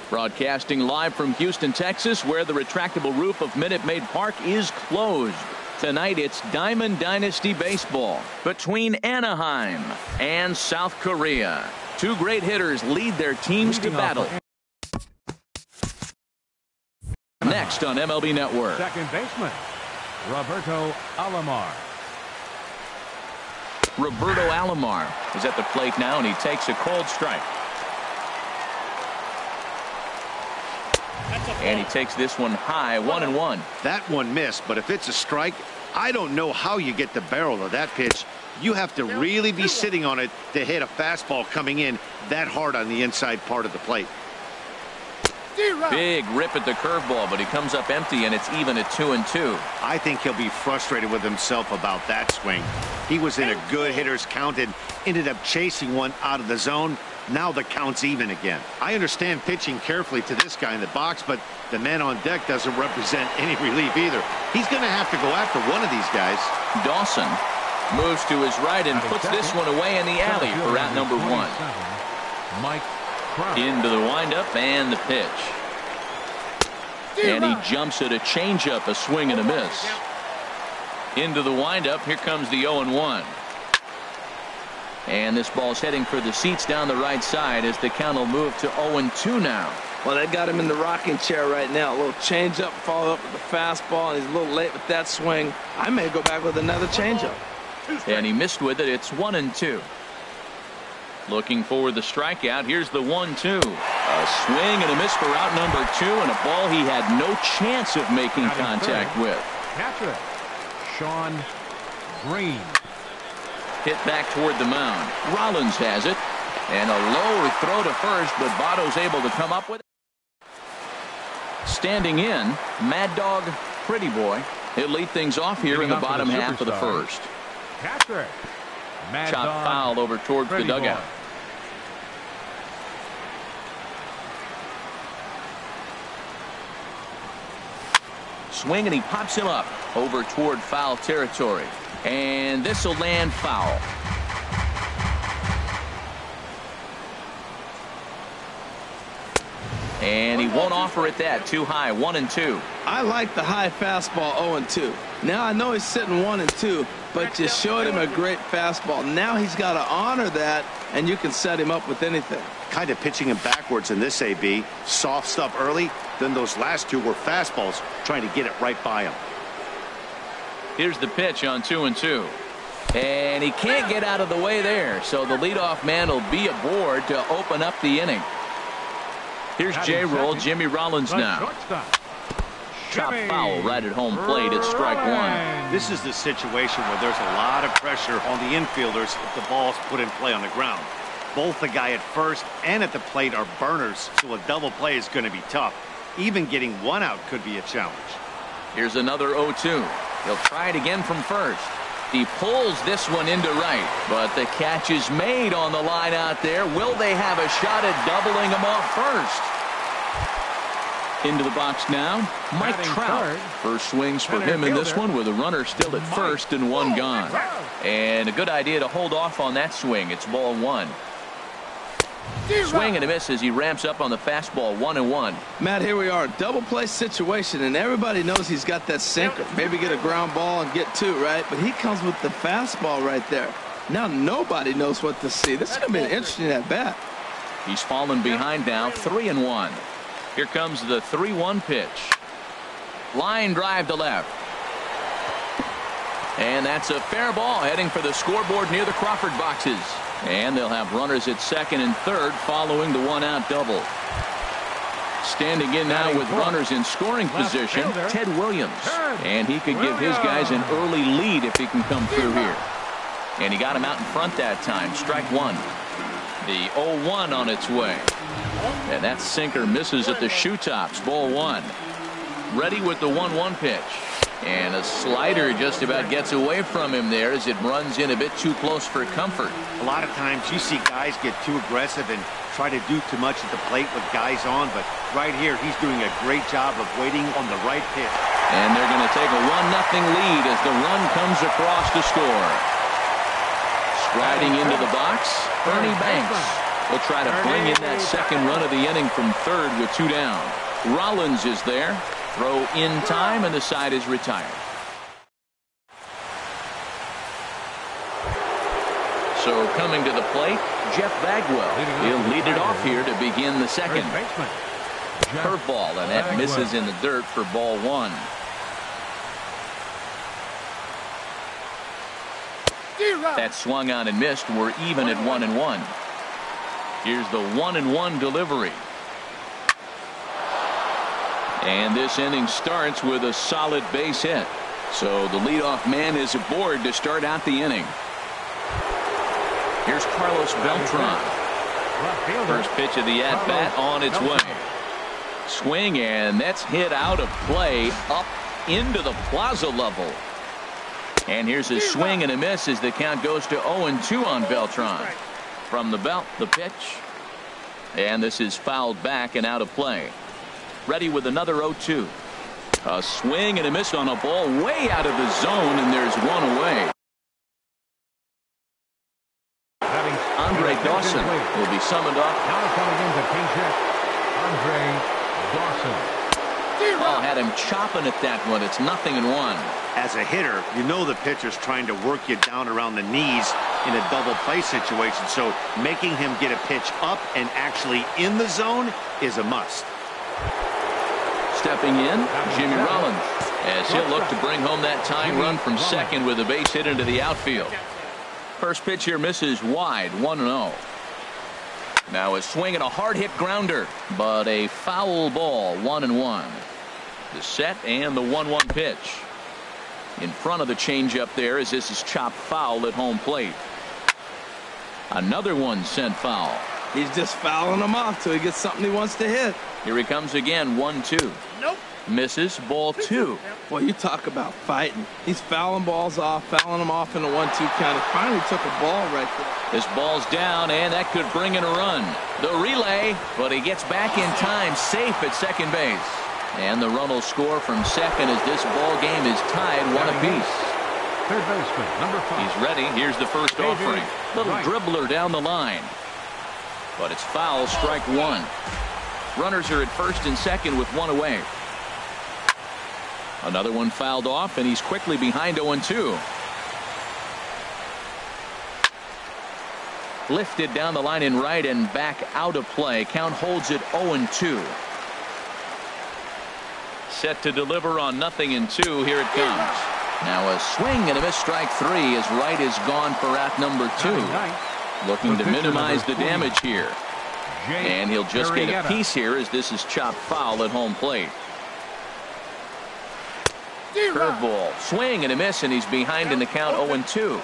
Broadcasting live from Houston, Texas, where the retractable roof of Minute Maid Park is closed. Tonight, it's Diamond Dynasty Baseball between Anaheim and South Korea. Two great hitters lead their teams to battle. Next on MLB Network. Second baseman, Roberto Alomar. Roberto Alomar is at the plate now, and he takes a cold strike. And he takes this one high, 1-1. That one missed, but if it's a strike, I don't know how you get the barrel of that pitch. You have to really be sitting on it to hit a fastball coming in that hard on the inside part of the plate. Big rip at the curveball, but he comes up empty, and it's even at 2-2. I think he'll be frustrated with himself about that swing. He was in a good hitter's count and ended up chasing one out of the zone. Now the count's even again. I understand pitching carefully to this guy in the box, but the man on deck doesn't represent any relief either. He's going to have to go after one of these guys. Dawson moves to his right and puts this one away in the alley for out number 1. Mike into the windup and the pitch. And he jumps at a changeup, a swing and a miss. Into the windup. Here comes the 0-1. And this ball's heading for the seats down the right side as the count will move to 0-2 now. Well, they got him in the rocking chair right now. A little changeup, follow up with the fastball, and he's a little late with that swing. I may go back with another changeup. And he missed with it. It's 1-2. Looking for the strikeout. Here's the 1-2. A swing and a miss for out number 2, and a ball he had no chance of making contact with. Catcher, Sean Green. Hit back toward the mound. Rollins has it. And a low throw to first, but Votto's able to come up with it. Standing in, Mad Dog Pretty Boy. He'll lead things off here in the bottom half of the first. Catcher, Mad Chop Dog foul over towards the dugout. Boy. Swing, and he pops him up over toward foul territory. And this will land foul. And he won't offer it that. Too high. 1-2. I like the high fastball 0-2. Now I know he's sitting 1-2, but you showed him a great fastball. Now he's got to honor that, and you can set him up with anything. Kind of pitching him backwards in this AB. Soft stuff early, then those last two were fastballs, trying to get it right by him. Here's the pitch on 2-2. And he can't get out of the way there, so the leadoff man will be aboard to open up the inning. Here's J-Roll, Jimmy Rollins now. Chop foul right at home plate at strike 1. This is the situation where there's a lot of pressure on the infielders if the ball's put in play on the ground. Both the guy at first and at the plate are burners, so a double play is going to be tough. Even getting one out could be a challenge. Here's another 0-2. He'll try it again from first. He pulls this one into right, but the catch is made on the line out there. Will they have a shot at doubling him off first? Into the box now, Mike Trout. First swings for him in this one with a runner still at first and one gone. And a good idea to hold off on that swing. It's ball 1. Swing and a miss as he ramps up on the fastball. 1-1. Matt, here we are, double play situation, and everybody knows he's got that sinker. Maybe get a ground ball and get 2, right? But he comes with the fastball right there. Now nobody knows what to see. This is going to be an interesting at bat. He's fallen behind now, 3-1. Here comes the 3-1 pitch. Line drive to left. And that's a fair ball heading for the scoreboard near the Crawford boxes. And they'll have runners at second and third following the one-out double. Standing in now with runners in scoring position, Ted Williams. And he could give his guys an early lead if he can come through here. And he got him out in front that time. Strike 1. The 0-1 on its way. And that sinker misses at the shoe tops. Ball 1. Ready with the 1-1 pitch. And a slider just about gets away from him there as it runs in a bit too close for comfort. A lot of times you see guys get too aggressive and try to do too much at the plate with guys on, but right here he's doing a great job of waiting on the right pitch. And they're going to take a 1-0 lead as the run comes across to score. Striding into the box, Ernie Banks. We'll try to bring in that second run of the inning from third with 2 down. Rollins is there. Throw in time, and the side is retired. So coming to the plate, Jeff Bagwell. He'll lead it off here to begin the second. Curveball, and that misses in the dirt for ball 1. That swung on and missed. We're even at 1-1. Here's the 1-1 delivery. And this inning starts with a solid base hit. So the leadoff man is aboard to start out the inning. Here's Carlos Beltran. First pitch of the at-bat on its way. Swing, and that's hit out of play up into the plaza level. And here's a swing and a miss as the count goes to 0-2 on Beltran. From the belt, the pitch. And this is fouled back and out of play. Ready with another 0-2. A swing and a miss on a ball way out of the zone, and there's one away. Andre Dawson will be summoned up. Now coming into pinch Andre Dawson. Ball had him chopping at that one. It's 0-1. As a hitter, you know the pitcher's trying to work you down around the knees in a double play situation. So making him get a pitch up and actually in the zone is a must. Stepping in, Jimmy Rollins, as he'll look to bring home that tying run from second with a base hit into the outfield. First pitch here misses wide, 1-0. Now a swing and a hard hit grounder, but a foul ball, 1-1. The set and the 1-1 pitch. In front of the changeup there as this is chopped foul at home plate. Another one sent foul. He's just fouling them off till he gets something he wants to hit. Here he comes again, 1-2. Nope. Misses, ball 2. Well, you talk about fighting. He's fouling balls off, fouling them off in a 1-2 count. He finally took a ball right there. This ball's down, and that could bring in a run. The relay, but he gets back in time, safe at second base. And the run will score from second as this ball game is tied 1 apiece. Third baseman, number 5. He's ready. Here's the first offering. Little dribbler down the line. But it's foul, strike 1. Runners are at first and second with 1 away. Another one fouled off, and he's quickly behind 0-2. Lifted down the line in right and back out of play. Count holds it 0-2. Set to deliver on 0-2. Here it comes. Now a swing and a miss, strike 3 as right is gone for out number 2. Looking to minimize the damage here. And he'll just get a piece here as this is chopped foul at home plate. Curveball, swing and a miss, and he's behind in the count 0-2.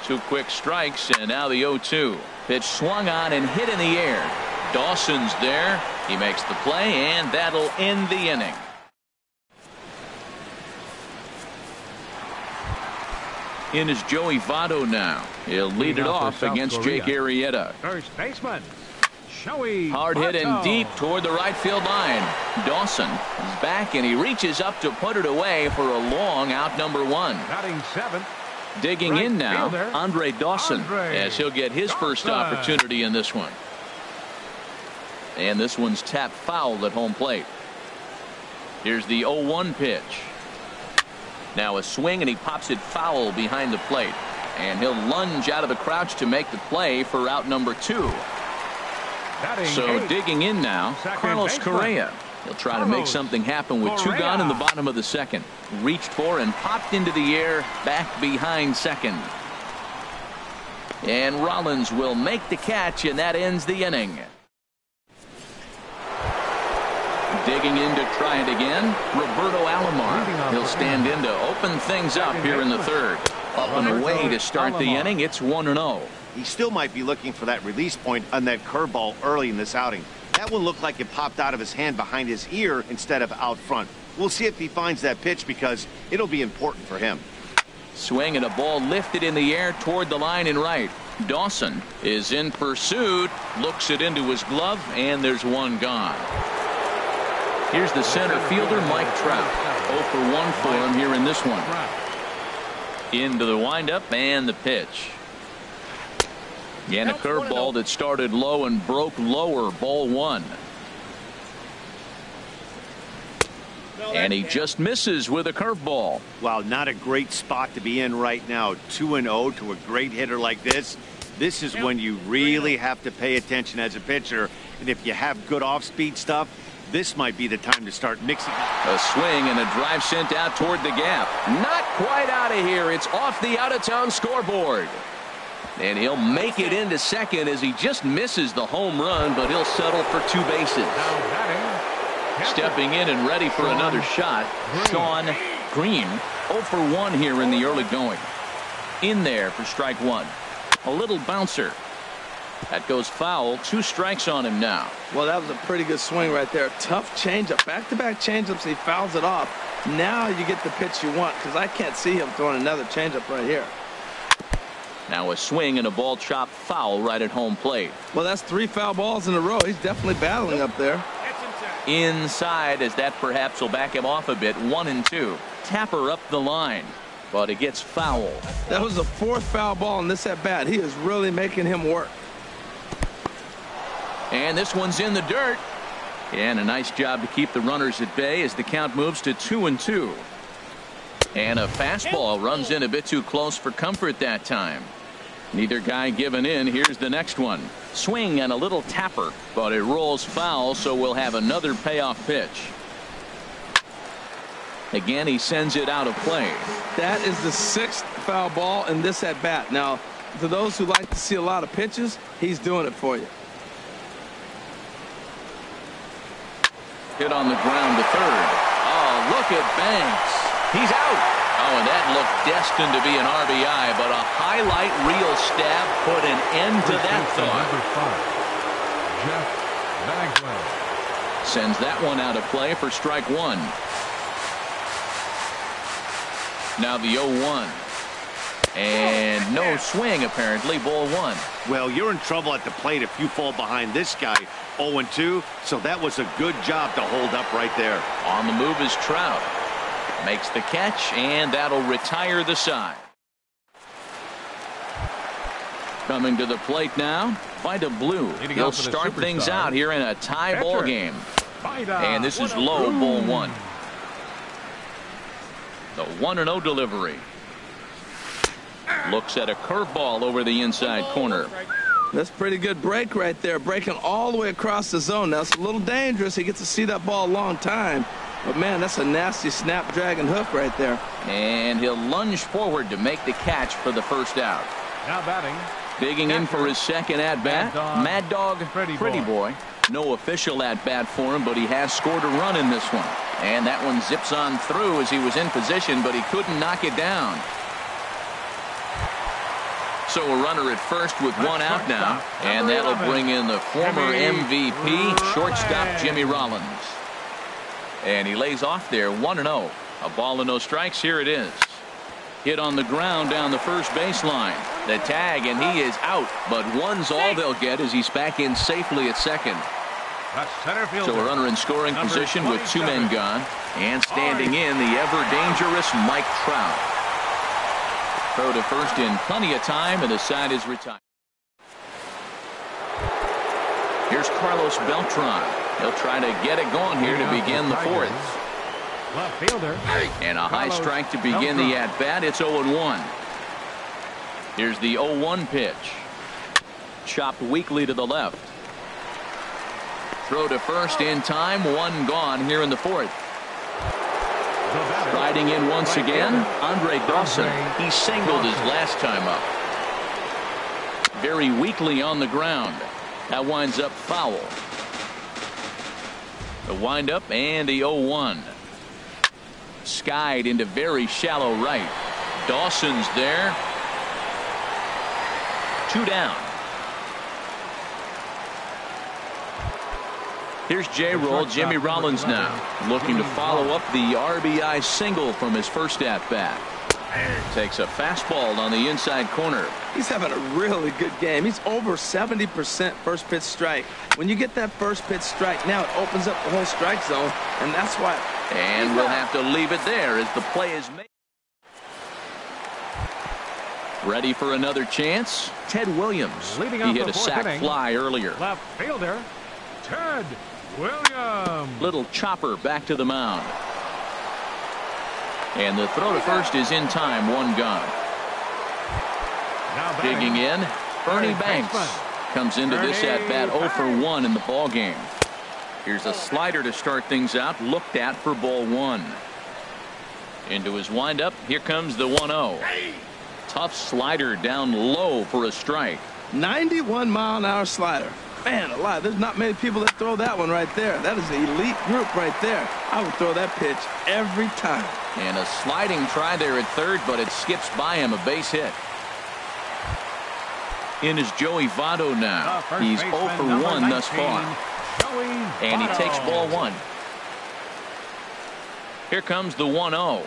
2 quick strikes, and now the 0-2. Pitch swung on and hit in the air. Dawson's there. He makes the play, and that'll end the inning. In is Joey Votto now. He'll lead it off against Jake Arrieta. First baseman, Joey Hard hit and Votto. deep toward the right field line. Dawson is back, and he reaches up to put it away for a long out number 1. Batting 7th. Digging Right in now, fielder, Andre Dawson, as he'll get his first Dawson. opportunity in this one. And this one's tapped foul at home plate. Here's the 0-1 pitch. Now a swing, and he pops it foul behind the plate. And he'll lunge out of the crouch to make the play for out number 2. Batting So 8th. digging in now, Second Carlos baseman. Correa. He'll try to make something happen with 2 gone in the bottom of the second. Reached for and popped into the air back behind second. And Rollins will make the catch, and that ends the inning. Digging in to try it again, Roberto Alomar. He'll stand in to open things up here in the third. Up and away to start the inning. It's 1-0. He still might be looking for that release point on that curveball early in this outing. That one looked like it popped out of his hand behind his ear instead of out front. We'll see if he finds that pitch because it'll be important for him. Swing and a ball lifted in the air toward the line in right. Dawson is in pursuit, looks it into his glove, and there's one gone. Here's the center fielder, Mike Trout. 0 for 1 for him here in this one. Into the windup and the pitch. And a curveball that started low and broke lower. Ball one. And he just misses with a curveball. Well, not a great spot to be in right now. 2-0 to a great hitter like this. This is when you really have to pay attention as a pitcher. And if you have good off-speed stuff, this might be the time to start mixing. A swing and a drive sent out toward the gap. Not quite out of here. It's off the out-of-town scoreboard. And he'll make it into second as he just misses the home run, but he'll settle for 2 bases. Stepping in and ready for another shot, Sean Green. 0 for 1 here in the early going. In there for strike one. A little bouncer. That goes foul. 2 strikes on him now. Well, that was a pretty good swing right there. Tough changeup. Back-to-back changeups. He fouls it off. Now you get the pitch you want, because I can't see him throwing another changeup right here. Now a swing and a ball chopped foul right at home plate. Well, that's 3 foul balls in a row. He's definitely battling up there. Inside, as that perhaps will back him off a bit. 1-2. Tapper up the line, but it gets foul. That was the 4th foul ball in this at bat. He is really making him work. And this one's in the dirt. And a nice job to keep the runners at bay as the count moves to 2-2. And a fastball runs in a bit too close for comfort that time. Neither guy giving in. Here's the next one. Swing and a little tapper, but it rolls foul, so we'll have another payoff pitch. Again, he sends it out of play. That is the 6th foul ball in this at bat. Now, to those who like to see a lot of pitches, he's doing it for you. Hit on the ground to third. Oh, look at Banks. He's out. Oh, and that looked destined to be an RBI, but a highlight reel stab put an end to that thought. Sends that one out of play for strike one. Now the 0-1. And no swing, apparently. Ball one. Well, you're in trouble at the plate if you fall behind this guy. 0-2, so that was a good job to hold up right there. On the move is Trout. Makes the catch, and that'll retire the side. Coming to the plate now, Vida Blue. He'll start things out here in a tie ball game. And this is low, ball one. The 1-0 delivery. Looks at a curveball over the inside corner. That's a pretty good break right there, breaking all the way across the zone. Now, it's a little dangerous. He gets to see that ball a long time. But, man, that's a nasty snapdragon hook right there. And he'll lunge forward to make the catch for the first out. Now batting. Digging in for his second at-bat, Mad Dog Pretty Boy. No official at-bat for him, but he has scored a run in this one. And that one zips on through as he was in position, but he couldn't knock it down. So a runner at first with 1 out now, and that'll bring in the former MVP, shortstop Jimmy Rollins. And he lays off there, 1-0. A ball and no strikes. Here it is. Hit on the ground down the first baseline. The tag, and he is out. But one's all they'll get as he's back in safely at second. So a runner in scoring position with 2 men gone. And standing in, the ever-dangerous Mike Trout. Throw to first in plenty of time, and the side is retired. Here's Carlos Beltran. He'll try to get it going here to begin the 4th. Left fielder. And a high strike to begin the at-bat. It's 0-1. Here's the 0-1 pitch. Chopped weakly to the left. Throw to first in time. 1 gone here in the 4th. Riding in once again, Andre Dawson. He singled his last time up. Very weakly on the ground. That winds up foul. The windup and the 0-1. Skied into very shallow right. Dawson's there. 2 down. Here's J-Roll, Jimmy Rollins now, looking to follow up the RBI single from his first at-bat. Takes a fastball on the inside corner. He's having a really good game. He's over 70% first pitch strike. When you get that first pitch strike, now it opens up the whole strike zone, and that's why. And we'll have to leave it there as the play is made. Ready for another chance? Ted Williams. Leading He off hit the a fourth sac inning. fly earlier. Left fielder, Ted Williams. Little chopper back to the mound. And the throw to first is in time. One gone. Now batting, Digging in, Ernie third Banks baseman. comes into this Ernie at-bat 0 for Banks. 1 in the ball game. Here's a slider to start things out, looked at for ball 1. Into his windup, here comes the 1-0. Tough slider down low for a strike. 91-mile-an-hour slider. Man alive, there's not many people that throw that one right there. That is an elite group right there. I would throw that pitch every time. And a sliding try there at third, but it skips by him, a base hit. In is Joey Votto now. He's 0 for 1 thus far. And he takes ball 1. Here comes the 1-0.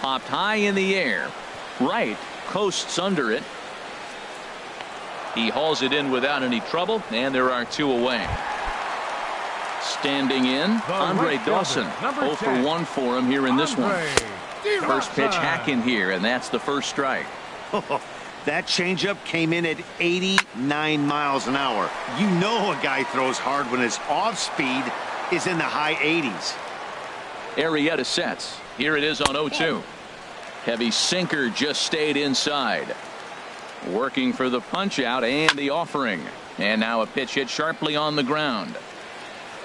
Popped high in the air. Right coasts under it. He hauls it in without any trouble, and there are 2 away. Standing in, Andre Dawson. 0 for 1 for him here in this one. First pitch hack in here, and that's the first strike. That changeup came in at 89 miles an hour. You know a guy throws hard when his off speed is in the high 80s. Arrieta sets. Here it is on 0-2. Heavy sinker just stayed inside. Working for the punch out and the offering. And now a pitch hit sharply on the ground.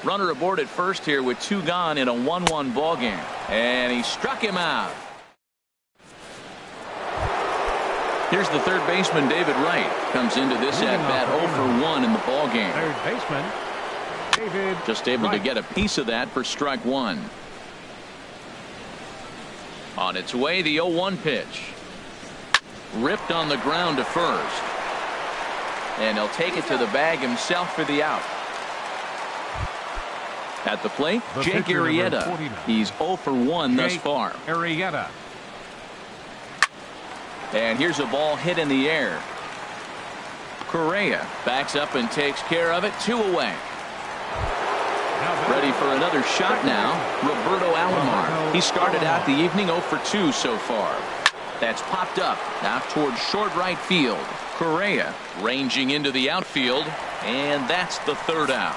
Runner aboard at first here with 2 gone in a 1-1 ball game. And he struck him out. Here's the third baseman, David Wright. Comes into this at-bat 0 for 1 in the ball game. Third baseman, David Just able to Wright. get a piece of that for strike 1. On its way, the 0-1 pitch. Ripped on the ground to first. And he'll take it to the bag himself for the out. At the plate, The Jake pitcher, number Arrieta. 49. He's 0 for 1 thus Jake far. Arrieta. And here's a ball hit in the air. Correa backs up and takes care of it. 2 away. Ready for another shot now. Roberto Alomar. He started out the evening 0 for 2 so far. That's popped up out towards short right field. Correa ranging into the outfield, and that's the third out.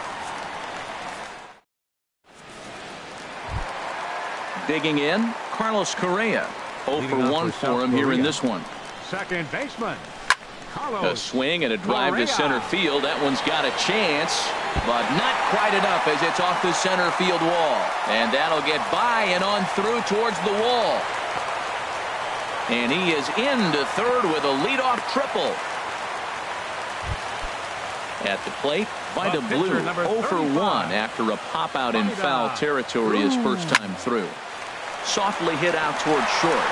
Digging in, Carlos Correa. 0 for 1 for him here in this one. Second baseman, A Carlos. swing and a drive to center field. That one's got a chance, but not quite enough as it's off the center field wall. And that'll get by and on through towards the wall. And he is into third with a leadoff triple. At the plate, Vida The Blue pitcher, number 0 for 1 35. after a pop out in Vida foul territory his Blue. first time through. Softly hit out towards short.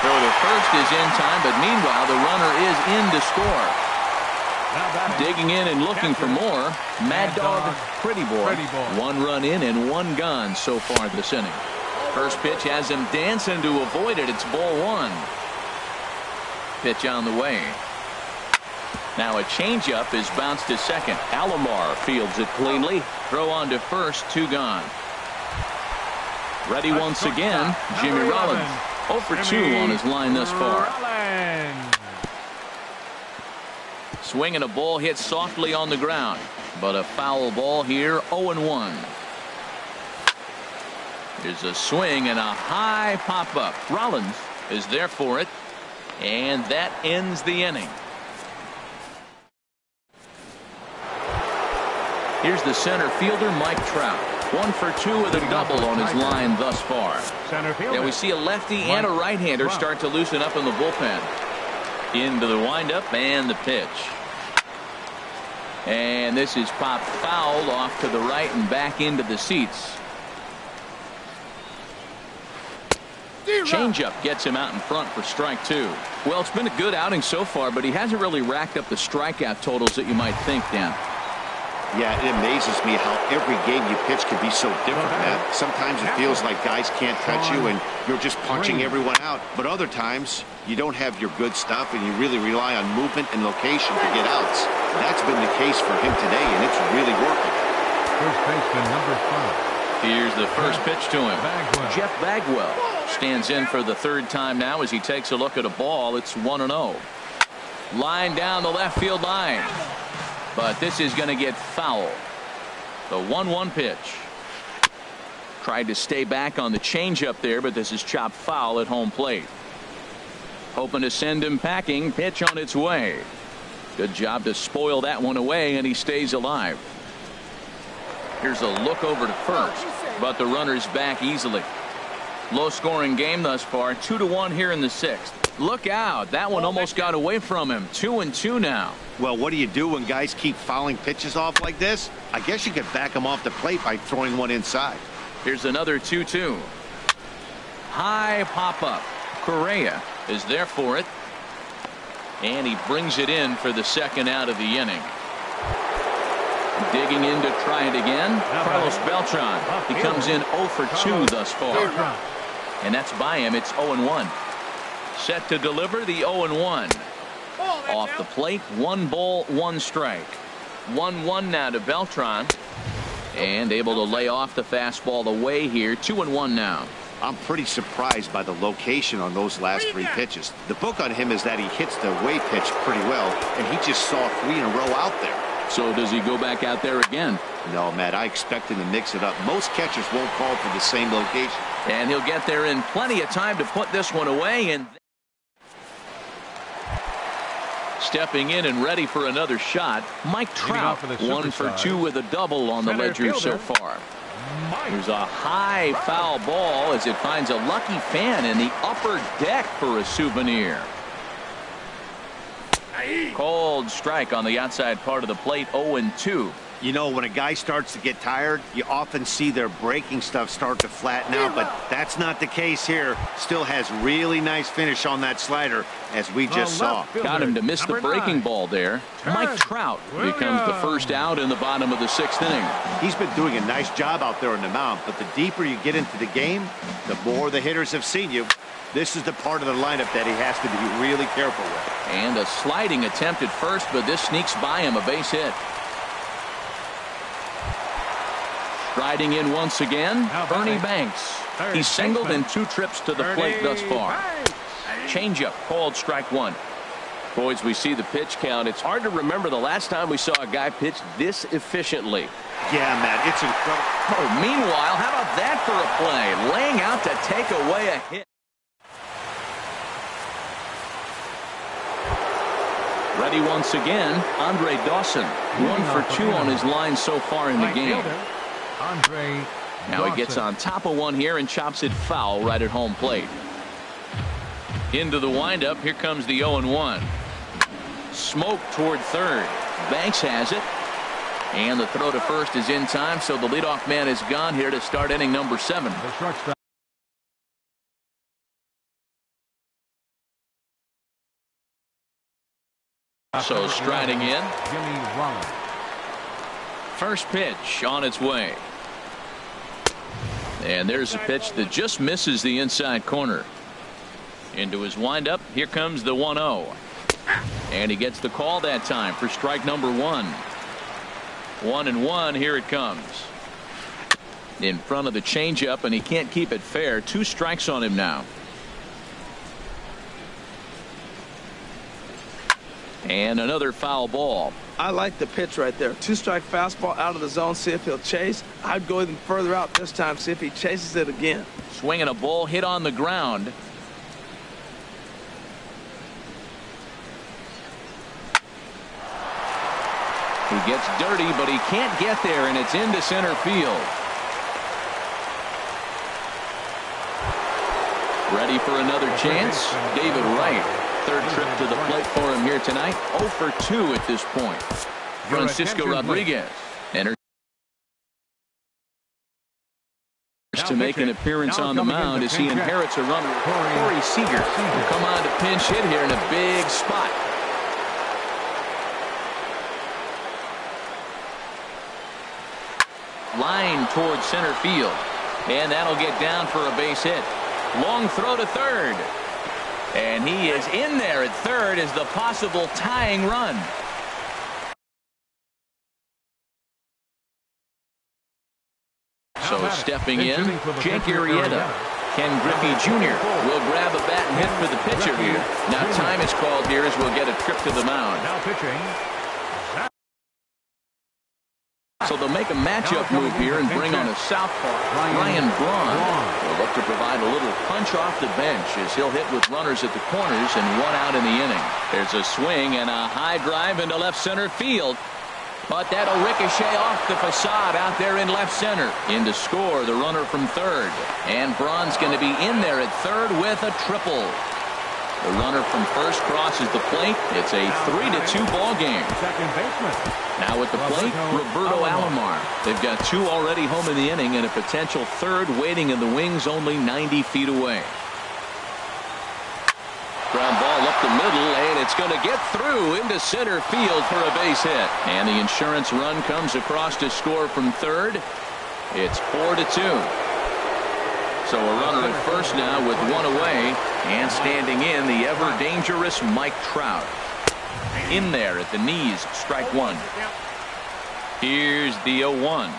Throw to first is in time, but meanwhile the runner is in to score. Now batting, Digging in and looking for more, Mad Dog Pretty Boy. Pretty Boy. 1 run in and 1 gone so far this inning. First pitch has him dancing to avoid it. It's ball 1. Pitch on the way. Now a changeup is bounced to second. Alomar fields it cleanly. Throw on to first. 2 gone. Ready once again, Jimmy Rollins. 0 for 2 on his line thus far. Rollins. Swinging a ball hit softly on the ground, but a foul ball here. 0-1. There's a swing and a high pop up. Rollins is there for it, and that ends the inning. Here's the center fielder, Mike Trout. 1 for 2 with a double on his line thus far. Center fielder. And we see a lefty and a right-hander start to loosen up in the bullpen. Into the windup and the pitch. And this is popped foul off to the right and back into the seats. Changeup gets him out in front for strike 2. Well, it's been a good outing so far, but he hasn't really racked up the strikeout totals that you might think, Dan. Yeah, it amazes me how every game you pitch can be so different, Matt. Sometimes it feels like guys can't touch you and you're just punching everyone out. But other times, you don't have your good stuff and you really rely on movement and location to get outs. That's been the case for him today, and it's really working. First baseman, number 5. Here's the first pitch to him. Bagwell. Jeff Bagwell stands in for the third time now as he takes a look at a ball. It's 1-0. Line down the left field line. But this is going to get foul. The 1-1 pitch. Tried to stay back on the changeup there, but this is chopped foul at home plate. Hoping to send him packing. Pitch on its way. Good job to spoil that one away, and he stays alive. Here's a look over to first, but the runner's back easily. Low scoring game thus far. 2-1 here in the sixth. Look out. That one almost got away from him. 2-2 now. Well, what do you do when guys keep fouling pitches off like this? I guess you could back them off the plate by throwing one inside. Here's another 2-2. High pop up. Correa is there for it. And he brings it in for the second out of the inning. Digging in to try it again. Carlos Beltran. He comes in 0 for 2 thus far. And that's by him. It's 0-1. Set to deliver the 0-1. Off the plate. 1 ball, 1 strike. 1-1 now to Beltran. And able to lay off the fastball away here. 2-1 now. I'm pretty surprised by the location on those last 3 pitches. The book on him is that he hits the away pitch pretty well, and he just saw 3 in a row out there. So does he go back out there again? No, Matt, I expect him to mix it up. Most catchers won't call for the same location. And he'll get there in plenty of time to put this one away. And stepping in and ready for another shot, Mike Trout. 1 for 2 with a double on the ledger so far. Here's a high foul ball as it finds a lucky fan in the upper deck for a souvenir. Cold strike on the outside part of the plate. 0-2. You know, when a guy starts to get tired, you often see their breaking stuff start to flatten out, but that's not the case here. Still has really nice finish on that slider, as we just saw. Got him to miss the breaking ball there. Mike Trout becomes the first out in the bottom of the 6th inning. He's been doing a nice job out there on the mound, but the deeper you get into the game, the more the hitters have seen you. This is the part of the lineup that he has to be really careful with. And a sliding attempt at first, but this sneaks by him, a base hit. Riding in once again, Ernie Banks. He's singled in 2 trips to the plate thus far. Changeup called strike 1. Boys, we see the pitch count. It's hard to remember the last time we saw a guy pitch this efficiently. Yeah, Matt, it's incredible. Oh, meanwhile, how about that for a play? Laying out to take away a hit. Ready once again, Andre Dawson. 1 for 2 on his line so far in the game. Now he gets on top of one here and chops it foul right at home plate. Into the windup. Here comes the 0-1. Smoke toward third. Banks has it. And the throw to first is in time, so the leadoff man is gone here to start inning number 7. So striding in. First pitch on its way. And there's a pitch that just misses the inside corner. Into his windup. Here comes the 1-0. And he gets the call that time for strike number 1. 1-1. Here it comes. In front of the changeup, and he can't keep it fair. 2 strikes on him now. And another foul ball. I like the pitch right there. 2-strike fastball out of the zone. See if he'll chase. I'd go even further out this time. See if he chases it again. Swinging a ball hit on the ground. He gets dirty, but he can't get there, and it's into center field. Ready for another chance? David Wright. 3rd trip to the plate for him here tonight. 0 for 2 at this point. Francisco Rodriguez enters to make an appearance on the mound as he inherits a runner. Corey Seager will come on to pinch hit here in a big spot. Line towards center field. And that'll get down for a base hit. Long throw to third. And he is in there at third as the possible tying run. So So stepping in, Jake Arrieta. Ken Griffey Jr. will grab a bat and hit for the pitcher here. Now time is called here as we'll get a trip to the mound. Now pitching. So they'll make a matchup move here and bring on a southpaw, Ryan Braun. Will look to provide a little punch off the bench as he'll hit with runners at the corners and one out in the inning. There's a swing and a high drive into left center field. But that'll ricochet off the facade out there in left center. In to score the runner from third. And Braun's going to be in there at third with a triple. The runner from first crosses the plate. It's a 3-2 ball game. Second baseman. Now at the plate, Roberto Alomar. They've got two already home in the inning and a potential third waiting in the wings only 90 feet away. Ground ball up the middle, and it's going to get through into center field for a base hit. And the insurance run comes across to score from third. It's 4-2. So a runner at first now with one away, and standing in the ever dangerous Mike Trout. In there at the knees, strike one. Here's the 0-1.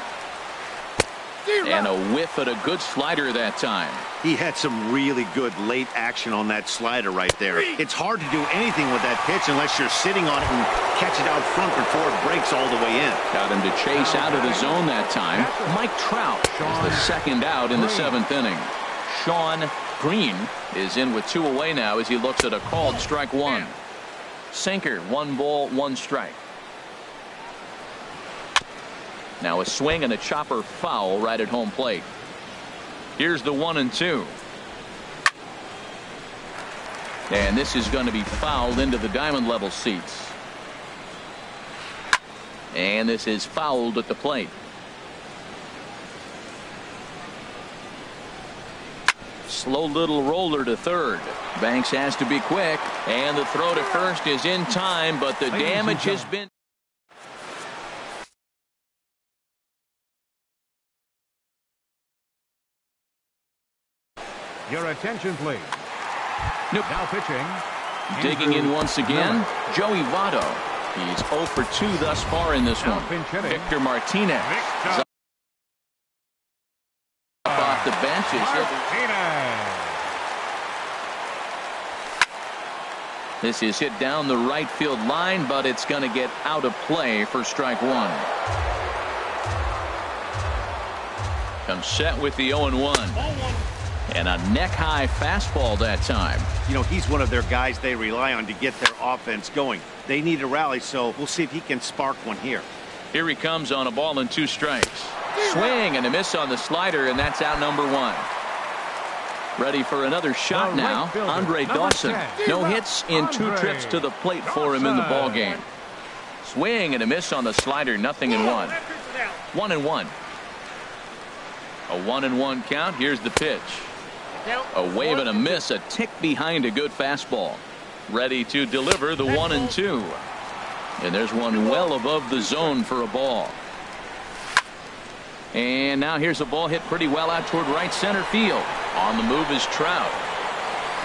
And a whiff at a good slider that time. He had some really good late action on that slider right there. It's hard to do anything with that pitch unless you're sitting on it and catch it out front before it breaks all the way in. Got him to chase out of the zone that time. Mike Trout is the second out in the seventh inning. Sean Green is in with two away now as he looks at a called strike one. Sinker, 1 ball, 1 strike. Now a swing and a chopper foul right at home plate. Here's the 1-2. And this is going to be fouled into the diamond level seats. And this is fouled at the plate. Slow little roller to third. Banks has to be quick. And the throw to first is in time, but the damage has been. Your attention, please. Nope. Now pitching. Digging in once again, Joey Votto. He's 0 for 2 thus far in this one. Victor Martinez. Off the bench is This is hit down the right field line, but it's going to get out of play for strike one. Comes set with the 0-1. And a neck-high fastball that time. You know, he's one of their guys they rely on to get their offense going. They need a rally, so we'll see if he can spark one here. Here he comes on a ball and 2 strikes. Swing and a miss on the slider, and that's out number 1. Ready for another shot now. Andre Dawson. No hits in 2 trips to the plate for him in the ball game. Swing and a miss on the slider, 0-1. 1-1. A 1-1 count. Here's the pitch. A wave and a miss, a tick behind a good fastball. Ready to deliver the 1-2. And there's one well above the zone for a ball. And now here's a ball hit pretty well out toward right center field. On the move is Trout.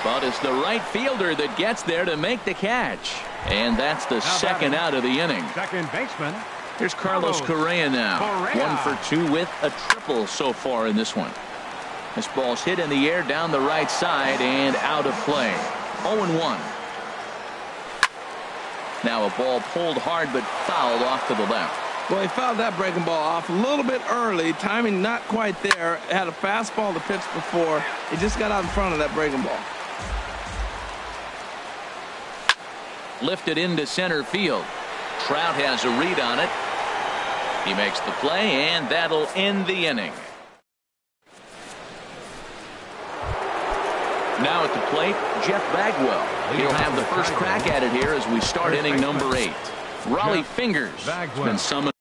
But it's the right fielder that gets there to make the catch. And that's the second out of the inning. Second baseman. Here's Carlos Correa now. 1 for 2 with a triple so far in this one. This ball's hit in the air down the right side and out of play. 0-1. Now a ball pulled hard but fouled off to the left. Well, he fouled that breaking ball off a little bit early. Timing not quite there. Had a fastball to pitch before. He just got out in front of that breaking ball. Lifted into center field. Trout has a read on it. He makes the play, and that'll end the inning. Now at the plate, Jeff Bagwell. He'll have the first crack at it here as we start inning number 8. Raleigh Fingers has been summoned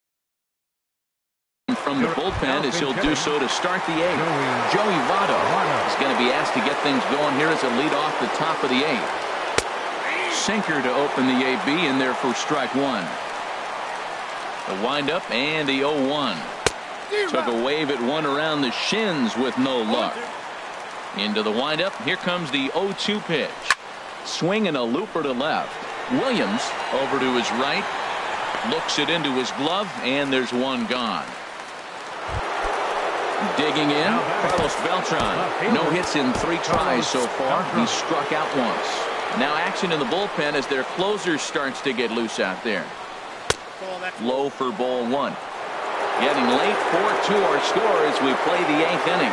from the bullpen as he'll do so to start the 8th. Joey Votto is going to be asked to get things going here as a lead off the top of the 8th. Sinker to open the AB in there for strike 1. The windup and the 0-1. Took a wave at one around the shins with no luck. Into the windup. Here comes the 0-2 pitch. Swing and a looper to left. Williams over to his right. Looks it into his glove, and there's one gone. Digging in, Carlos Beltran. No hits in 3 tries so far. He struck out once. Now action in the bullpen as their closer starts to get loose out there. Low for ball 1. Getting late, 4-2 our score as we play the 8th inning.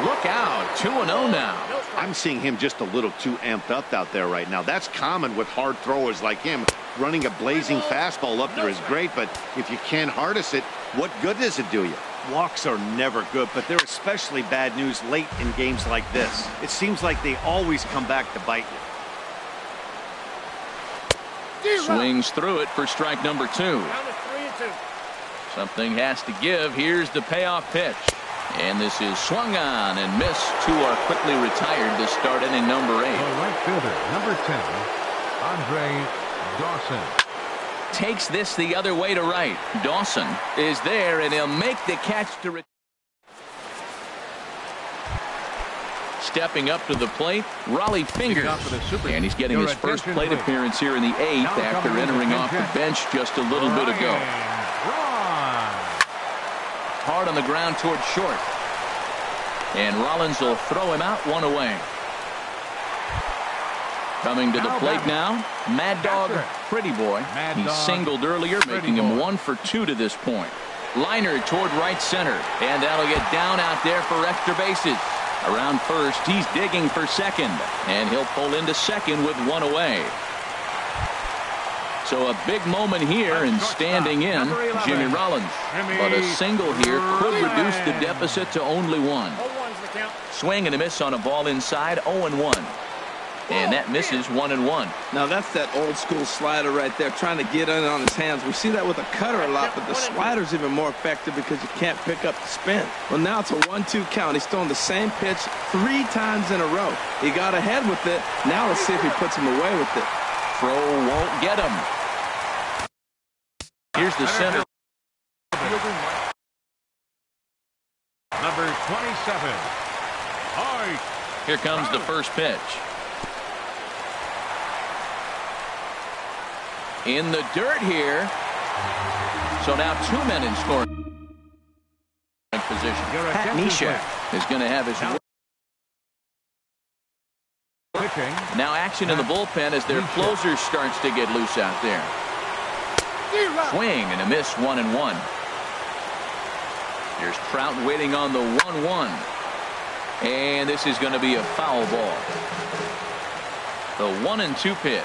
Look out, 2-0 now. I'm seeing him just a little too amped up out there right now. That's common with hard throwers like him. Running a blazing fastball up there is great, but if you can't harness it, what good does it do you? Walks are never good, but they're especially bad news late in games like this. It seems like they always come back to bite you. Swings through it for strike number 2. Something has to give. Here's the payoff pitch. And this is swung on and missed. 2 are quickly retired to start inning number 8. The right fielder, number 10, Andre Dawson. Takes this the other way to right. Dawson is there, and he'll make the catch to stepping up to the plate, Raleigh Fingers. And he's getting his first plate appearance here in the 8th after entering off the bench just a little bit ago. Hard on the ground towards short. And Rollins will throw him out, 1 away. Coming to the plate now, Mad Dog Pretty Boy. He singled earlier, making him 1 for 2 to this point. Liner toward right center, and that'll get down out there for extra bases. Around first, he's digging for second, and he'll pull into second with 1 away. So a big moment here, and standing in, Jimmy Rollins. But a single here could reduce the deficit to only 1. Swing and a miss on a ball inside, 0-1. And that misses 1-1. Now that's that old school slider right there, trying to get in on his hands. We see that with a cutter a lot, but the slider's even more effective because you can't pick up the spin. Well, now it's a 1-2 count. He's throwing the same pitch 3 times in a row. He got ahead with it. Now let's see if he puts him away with it. Throw won't get him. Here's the center. Number 27. Here comes the first pitch. In the dirt here. So now 2 men in scoring position. Pat Neshek is going to have his now action in the bullpen as their closer starts to get loose out there. Swing and a miss, 1-1. Here's Trout waiting on the 1-1. And this is going to be a foul ball. The 1-2 pitch.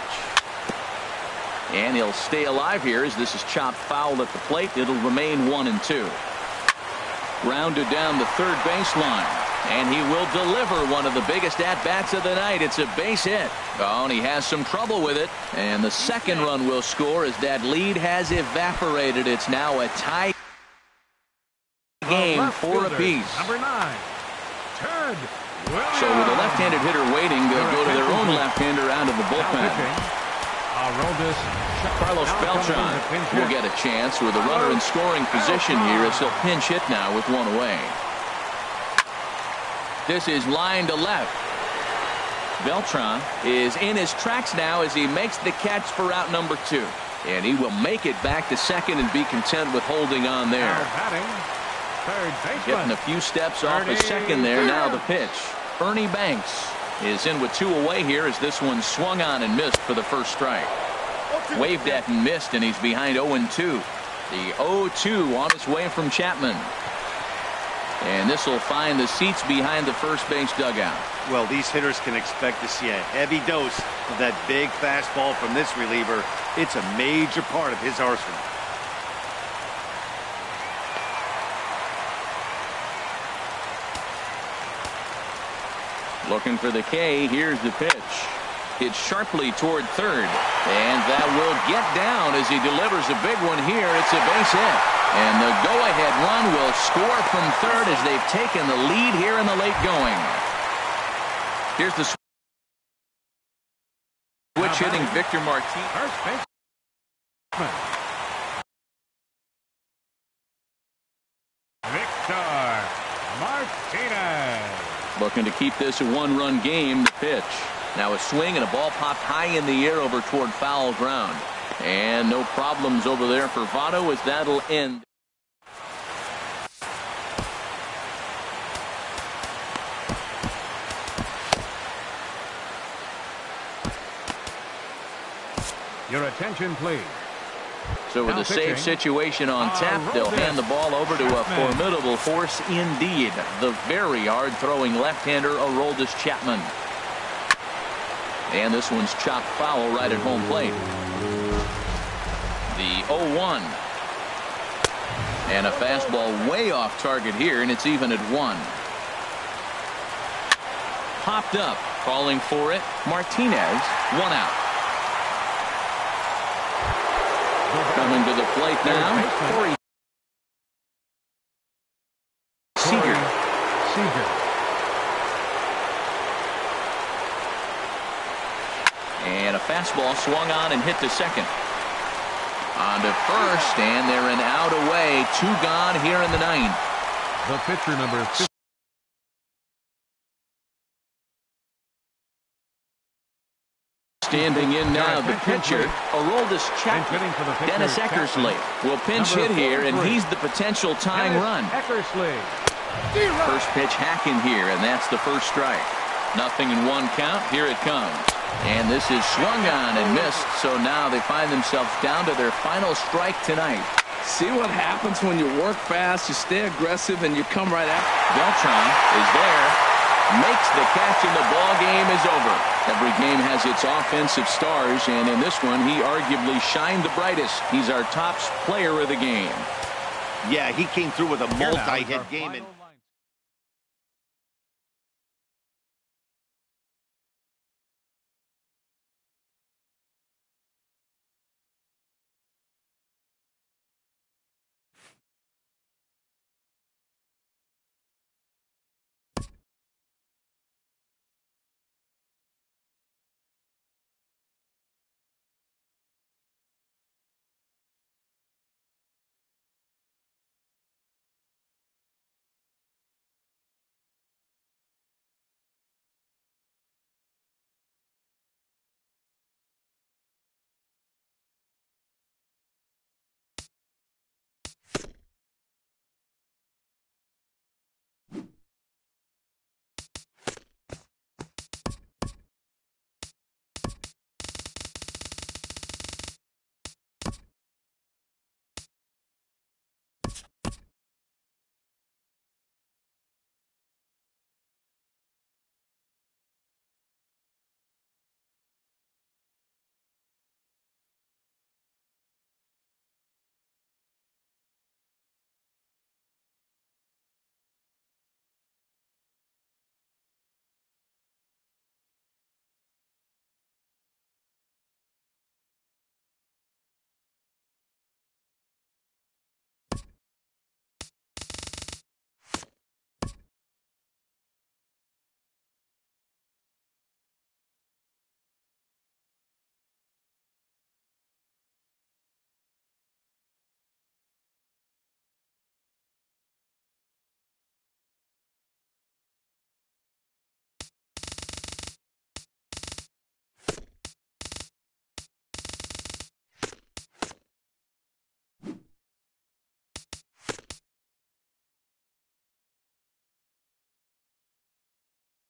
And he'll stay alive here as this is chopped foul at the plate. It'll remain 1-2. Grounded down the third baseline. And he will deliver one of the biggest at-bats of the night. It's a base hit. Oh, and he has some trouble with it. And the second run will score as that lead has evaporated. It's now a tie game, 4 apiece. Number 9. So with a left-handed hitter waiting, they'll go to their own left-hander out of the bullpen. Carlos Beltran will get a chance with a runner in scoring position here as he'll pinch hit now with 1 away. This is line to left. Beltran is in his tracks now as he makes the catch for out number 2. And he will make it back to second and be content with holding on there. Getting a few steps off of second there. Now the pitch. Ernie Banks is in with 2 away here as this one swung on and missed for the first strike. Waved at and missed, and he's behind 0-2. The 0-2 on its way from Chapman. And this will find the seats behind the first base dugout. Well, these hitters can expect to see a heavy dose of that big fastball from this reliever. It's a major part of his arsenal. Looking for the K. Here's the pitch. It's sharply toward third. And that will get down as he delivers a big one here. It's a base hit. And the go-ahead run will score from third as they've taken the lead here in the late going. Here's the switch hitting Victor Martinez. Victor Martinez. Looking to keep this a 1-run game. The pitch. Now a swing and a ball popped high in the air over toward foul ground. And no problems over there for Votto as that'll end. Your attention, please. So with Now a safe pitching, situation on tap, they'll hand the ball over to a formidable force indeed. The very hard-throwing left-hander, Aroldis Chapman. And this one's chopped foul right at home plate. The 0-1. And a fastball way off target here, and it's even at 1. Popped up, calling for it. Martinez, 1 out. Coming to the plate now, Corey Seager. And a fastball swung on and hit to second. On to first, and they're an out away. 2 gone here in the 9th. The pitcher, number 50. Standing in now, the pitcher, Aroldis Chapman. Dennis Eckersley will pinch hit here, and he's the potential tying run. First pitch hacking here, and that's the first strike. Nothing in 1 count. Here it comes. And this is swung on and missed, so now they find themselves down to their final strike tonight. See what happens when you work fast, you stay aggressive, and you come right after. Beltran is there, makes the catch, and the ball game is over. Every game has its offensive stars, and in this one, he arguably shined the brightest. He's our top player of the game. Yeah, he came through with a multi-hit game.